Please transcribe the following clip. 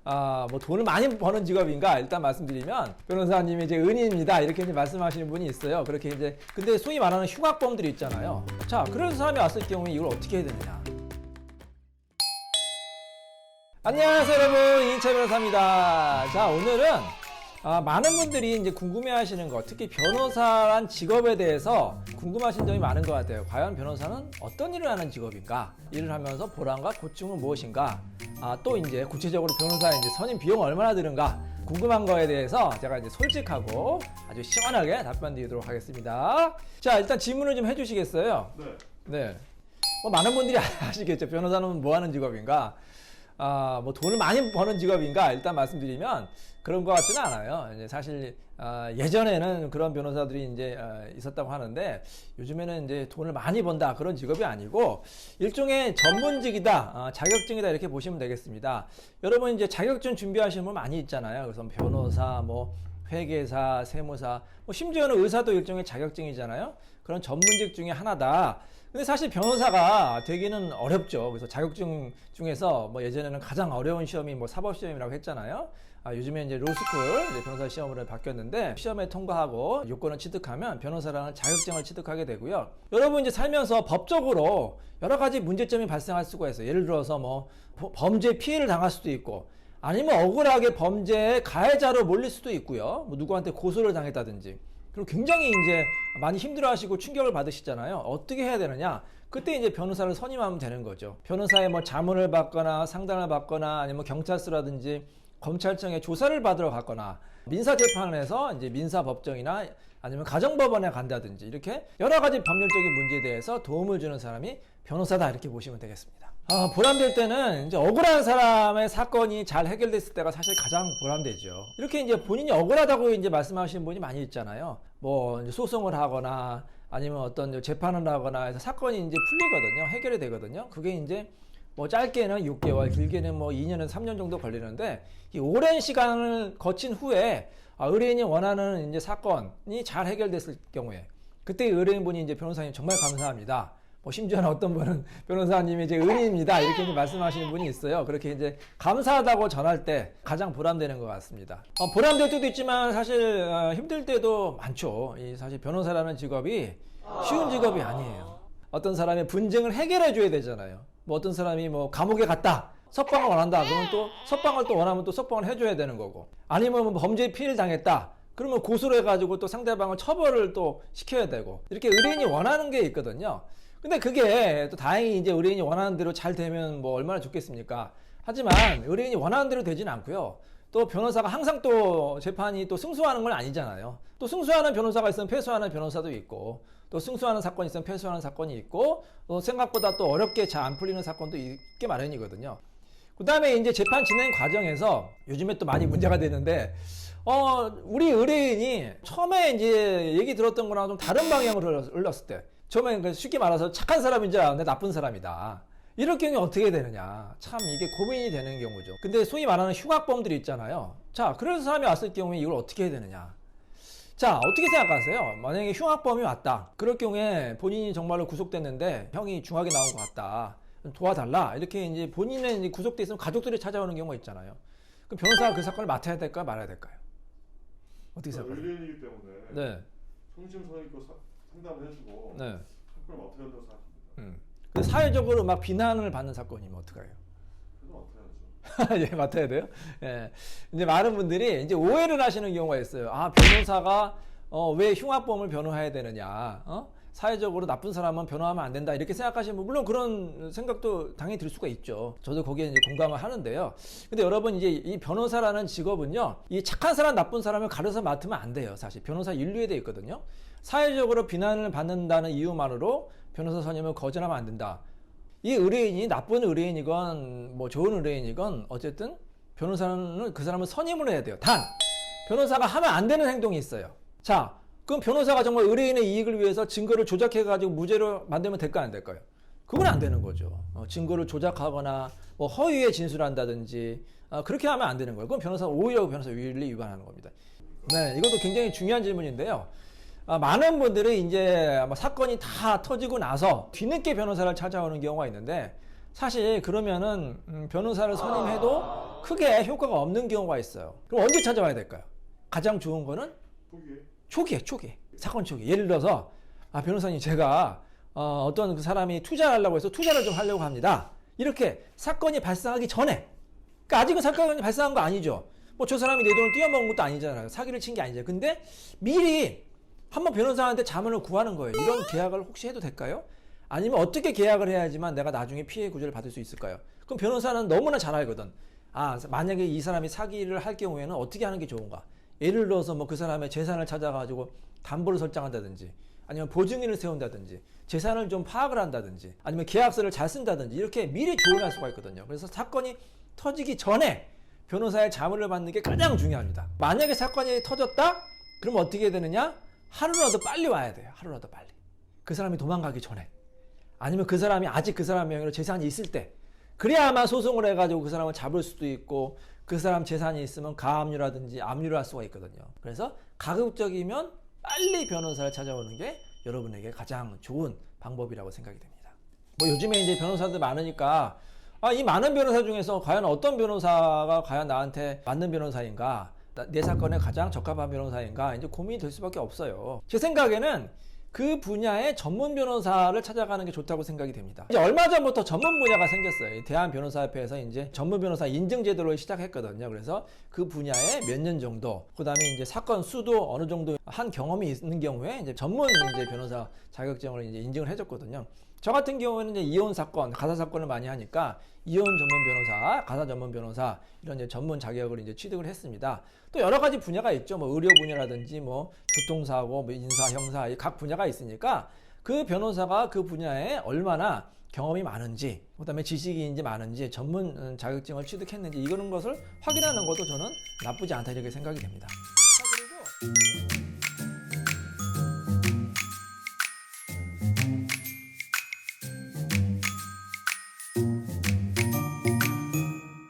뭐 돈을 많이 버는 직업인가 일단 말씀드리면 변호사님이 이제 은인입니다 이렇게 이제 말씀하시는 분이 있어요. 그렇게 이제 근데 소위 말하는 흉악범들이 있잖아요. 자, 그런 사람이 왔을 경우에 이걸 어떻게 해야 되느냐? 안녕하세요 여러분, 이인철 변호사입니다. 자, 오늘은 많은 분들이 이제 궁금해하시는 것, 특히 변호사란 직업에 대해서 궁금하신 점이 많은 것 같아요. 과연 변호사는 어떤 일을 하는 직업인가? 일을 하면서 보람과 고충은 무엇인가? 또 이제 구체적으로 변호사의 이제 선임 비용 얼마나 드는가? 궁금한 거에 대해서 제가 이제 솔직하고 아주 시원하게 답변 드리도록 하겠습니다. 자, 일단 질문을 좀 해주시겠어요? 네. 많은 분들이 아시겠죠. 변호사는 뭐 하는 직업인가? 뭐 돈을 많이 버는 직업인가? 일단 말씀드리면 그런 것 같지는 않아요. 이제 사실 예전에는 그런 변호사들이 이제 있었다고 하는데 요즘에는 이제 돈을 많이 번다 그런 직업이 아니고 일종의 전문직이다, 자격증이다 이렇게 보시면 되겠습니다. 여러분 이제 자격증 준비하시는 분 많이 있잖아요. 그래서 변호사, 뭐 회계사, 세무사, 뭐 심지어는 의사도 일종의 자격증이잖아요. 그런 전문직 중에 하나다. 근데 사실 변호사가 되기는 어렵죠. 그래서 자격증 중에서 뭐 예전에는 가장 어려운 시험이 뭐 사법시험이라고 했잖아요. 요즘에 이제 로스쿨 이제 변호사 시험으로 바뀌었는데 시험에 통과하고 요건을 취득하면 변호사라는 자격증을 취득하게 되고요. 여러분 이제 살면서 법적으로 여러 가지 문제점이 발생할 수가 있어요. 예를 들어서 뭐 범죄 피해를 당할 수도 있고 아니면 억울하게 범죄의 가해자로 몰릴 수도 있고요. 뭐 누구한테 고소를 당했다든지. 그리고 굉장히 이제 많이 힘들어하시고 충격을 받으시잖아요. 어떻게 해야 되느냐? 그때 이제 변호사를 선임하면 되는 거죠. 변호사의 뭐 자문을 받거나 상담을 받거나 아니면 경찰서라든지 검찰청에 조사를 받으러 갔거나 민사재판에서 이제 민사법정이나 아니면 가정법원에 간다든지 이렇게 여러 가지 법률적인 문제에 대해서 도움을 주는 사람이 변호사다 이렇게 보시면 되겠습니다. 보람될 때는 이제 억울한 사람의 사건이 잘 해결됐을 때가 사실 가장 보람되죠. 이렇게 이제 본인이 억울하다고 이제 말씀하시는 분이 많이 있잖아요. 뭐 이제 소송을 하거나 아니면 어떤 재판을 하거나 해서 사건이 이제 풀리거든요. 해결이 되거든요. 그게 이제 뭐 짧게는 6개월, 길게는 뭐 2년에서 3년 정도 걸리는데 이 오랜 시간을 거친 후에 의뢰인이 원하는 이제 사건이 잘 해결됐을 경우에 그때 의뢰인분이 이제 변호사님 정말 감사합니다. 뭐 심지어는 어떤 분은 변호사님이 이제 은인입니다 이렇게 이제 말씀하시는 분이 있어요. 그렇게 이제 감사하다고 전할 때 가장 보람되는 것 같습니다. 보람될 때도 있지만 사실 힘들 때도 많죠. 이 사실 변호사라는 직업이 쉬운 직업이 아니에요. 어떤 사람의 분쟁을 해결해 줘야 되잖아요. 뭐 어떤 사람이 뭐 감옥에 갔다 석방을 원한다 그러면 또 석방을 또 원하면 또 석방을 해줘야 되는 거고 아니면 뭐 범죄 피해를 당했다 그러면 고소를 해가지고 또 상대방을 처벌을 또 시켜야 되고 이렇게 의뢰인이 원하는 게 있거든요. 근데 그게 또 다행히 이제 의뢰인이 원하는 대로 잘 되면 뭐 얼마나 좋겠습니까? 하지만 의뢰인이 원하는 대로 되지는 않고요. 또 변호사가 항상 또 재판이 또 승소하는 건 아니잖아요. 또 승소하는 변호사가 있으면 패소하는 변호사도 있고 또 승소하는 사건이 있으면 패소하는 사건이 있고 또 생각보다 또 어렵게 잘 안 풀리는 사건도 있게 마련이거든요. 그 다음에 이제 재판 진행 과정에서 요즘에 또 많이 문제가 되는데 우리 의뢰인이 처음에 이제 얘기 들었던 거랑 좀 다른 방향으로 흘렀을 때 처음에 쉽게 말해서 착한 사람인 줄 알았는데 나쁜 사람이다. 이럴 경우에 어떻게 되느냐. 참 이게 고민이 되는 경우죠. 근데 소위 말하는 흉악범들이 있잖아요. 자, 그런 사람이 왔을 경우에 이걸 어떻게 해야 되느냐. 자, 어떻게 생각하세요? 만약에 흉악범이 왔다. 그럴 경우에 본인이 정말로 구속됐는데 형이 중하게 나온 것 같다. 도와달라. 이렇게 이제 본인의 이제 구속돼 있으면 가족들이 찾아오는 경우가 있잖아요. 그럼 변호사가 그 사건을 맡아야 될까요? 말아야 될까요? 어떻게 생각하세요? 의뢰인이기 때문에 네. 성심성의껏 상담을 해주고 네. 사건을 맡아야 한다고 생각합니다. 그 사회적으로 막 비난을 받는 사건이면 어떡해요? 그래도 맡아야죠. 예, 맡아야 돼요? 예. 이제 많은 분들이 이제 오해를 하시는 경우가 있어요. 변호사가 왜 흉악범을 변호해야 되느냐? 사회적으로 나쁜 사람은 변호하면 안 된다. 이렇게 생각하시면 물론 그런 생각도 당연히 들 수가 있죠. 저도 거기에 이제 공감을 하는데요. 근데 여러분 이제 이 변호사라는 직업은요. 이 착한 사람, 나쁜 사람을 가려서 맡으면 안 돼요. 사실 변호사 윤리에 돼 있거든요. 사회적으로 비난을 받는다는 이유만으로 변호사 선임을 거절하면 안 된다. 이 의뢰인이 나쁜 의뢰인이건 뭐 좋은 의뢰인이건 어쨌든 변호사는 그 사람을 선임을 해야 돼요. 단 변호사가 하면 안 되는 행동이 있어요. 자, 그럼 변호사가 정말 의뢰인의 이익을 위해서 증거를 조작해가지고 무죄로 만들면 될까 안 될까요? 그건 안 되는 거죠. 증거를 조작하거나 뭐 허위에 진술한다든지 그렇게 하면 안 되는 거예요. 그건 변호사가 오히려 변호사 윤리 위반하는 겁니다. 네, 이것도 굉장히 중요한 질문인데요. 많은 분들이 이제 사건이 다 터지고 나서 뒤늦게 변호사를 찾아오는 경우가 있는데 사실 그러면은 변호사를 선임해도 크게 효과가 없는 경우가 있어요. 그럼 언제 찾아와야 될까요? 가장 좋은 거는 초기에 사건 초기. 예를 들어서 변호사님 제가 어떤 그 사람이 투자하려고 해서 투자를 좀 하려고 합니다. 이렇게 사건이 발생하기 전에, 그러니까 아직은 사건이 발생한 거 아니죠. 뭐 저 사람이 내 돈을 띄어먹은 것도 아니잖아요. 사기를 친 게 아니잖아요. 근데 미리 한번 변호사한테 자문을 구하는 거예요. 이런 계약을 혹시 해도 될까요? 아니면 어떻게 계약을 해야지만 내가 나중에 피해 구제를 받을 수 있을까요? 그럼 변호사는 너무나 잘 알거든. 만약에 이 사람이 사기를 할 경우에는 어떻게 하는 게 좋은가? 예를 들어서 뭐 그 사람의 재산을 찾아가지고 담보를 설정한다든지, 아니면 보증인을 세운다든지, 재산을 좀 파악을 한다든지, 아니면 계약서를 잘 쓴다든지, 이렇게 미리 조언할 수가 있거든요. 그래서 사건이 터지기 전에 변호사의 자문을 받는 게 가장 중요합니다. 만약에 사건이 터졌다? 그럼 어떻게 되느냐? 하루라도 빨리 와야 돼요. 하루라도 빨리. 그 사람이 도망가기 전에. 아니면 그 사람이 아직 그 사람 명의로 재산이 있을 때. 그래야만 소송을 해가지고 그 사람을 잡을 수도 있고, 그 사람 재산이 있으면 가압류라든지 압류를 할 수가 있거든요. 그래서 가급적이면 빨리 변호사를 찾아오는 게 여러분에게 가장 좋은 방법이라고 생각이 됩니다. 뭐 요즘에 이제 변호사들 많으니까 이 많은 변호사 중에서 과연 어떤 변호사가 과연 나한테 맞는 변호사인가, 내 사건에 가장 적합한 변호사인가, 이제 고민이 될 수밖에 없어요. 제 생각에는 그 분야의 전문 변호사를 찾아가는 게 좋다고 생각이 됩니다. 이제 얼마 전부터 전문 분야가 생겼어요. 대한변호사협회에서 이제 전문 변호사 인증 제도를 시작했거든요. 그래서 그 분야에 몇 년 정도, 그다음에 이제 사건 수도 어느 정도 한 경험이 있는 경우에 이제 전문 이제 변호사 자격증을 이제 인증을 해줬거든요. 저 같은 경우에는 이제 이혼 사건, 가사 사건을 많이 하니까 이혼 전문 변호사, 가사 전문 변호사 이런 이제 전문 자격을 이제 취득을 했습니다. 또 여러 가지 분야가 있죠. 뭐 의료 분야라든지 뭐 교통사고, 뭐 인사, 형사 각 분야가 있으니까 그 변호사가 그 분야에 얼마나 경험이 많은지, 그다음에 지식이 많은지, 전문 자격증을 취득했는지 이런 것을 확인하는 것도 저는 나쁘지 않다 이렇게 생각이 됩니다. 자, 그리고